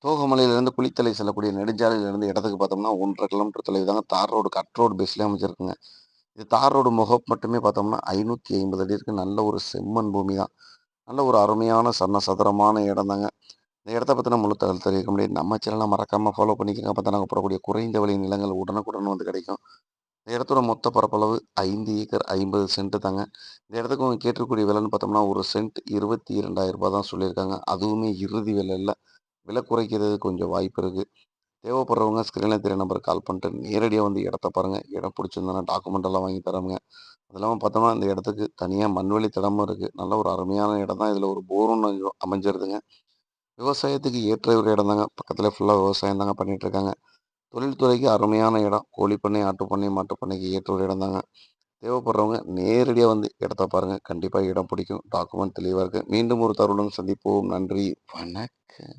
தோகமலையிலேருந்து குளித்தலை செல்லக்கூடிய நெடுஞ்சாலையிலேருந்து இடத்துக்கு பார்த்தோம்னா 1 1/2 கிலோமீட்டர் தொலைவு தாங்க தார் ரோடு, கட் ரோடு பேஸ்லயே அமைஞ்சிருக்குங்க. இது தார் ரோடு முகப்பு மட்டுமே பார்த்தோம்னா 550 அடி இருக்கு. நல்ல ஒரு செம்மண் பூமி தான். நல்ல ஒரு அருமையான சதுரமான இடம் தாங்க. இந்த இடத்த பத்தின முழு தகவல் தெரிவிக்க முடியும். நம்ம சேனலை மறக்காம ஃபாலோ பண்ணிக்கங்க. அப்ப தான் நாங்க போடக்கூடிய குறைந்த விலை நிலங்கள் உடனுக்குடன் வந்து கிடைக்கும். இந்த இடத்தோட மொத்த பரப்பளவு 5 ஏக்கர் 50 சென்ட் தாங்க. இந்த இடத்துக்கு அவங்க கேட்டிருக்கக்கூடிய விலைன்னு பார்த்தோம்னா, 1 சென்ட் ரூ. 22,000 தான் சொல்லியிருக்காங்க. அதுவுமே இறுதி விலை இல்ல. விலை குறைக்கிறது கொஞ்சம் வாய்ப்பு இருக்கு. தேவைப்படுறவங்க ஸ்க்ரீன்ல தெரிய நம்பருக்கு கால் பண்ணிட்டு நேரடியா வந்து இடத்த பாருங்க. இடம் பிடிச்சிருந்ததுன்னா டாக்குமெண்ட் எல்லாம் வாங்கி தரோங்க. அது இல்லாம பார்த்தோம்னா, இந்த இடத்துக்கு தனியா மண்வெளி தடமும் இருக்கு. நல்ல ஒரு அருமையான இடம் தான். இதுல ஒரு போரும் அமைஞ்சிருதுங்க. விவசாயத்துக்கு ஏற்ற ஒரு இடம் தாங்க. பக்கத்துல ஃபுல்லா விவசாயம் தாங்க பண்ணிட்டு இருக்காங்க. தொழில்துறைக்கு அருமையான இடம். கோழி பண்ணை, ஆட்டு பண்ணை, மாட்டு பண்ணைக்கு ஏற்ற ஒரு இடம் தாங்க. தேவைப்படுறவங்க நேரடியா வந்து இடத்த பாருங்க. கண்டிப்பா இடம் பிடிக்கும். டாக்குமெண்ட் தெளிவா இருக்கு. மீண்டும் ஒரு தருணம் சந்திப்போம். நன்றி. வணக்கம்.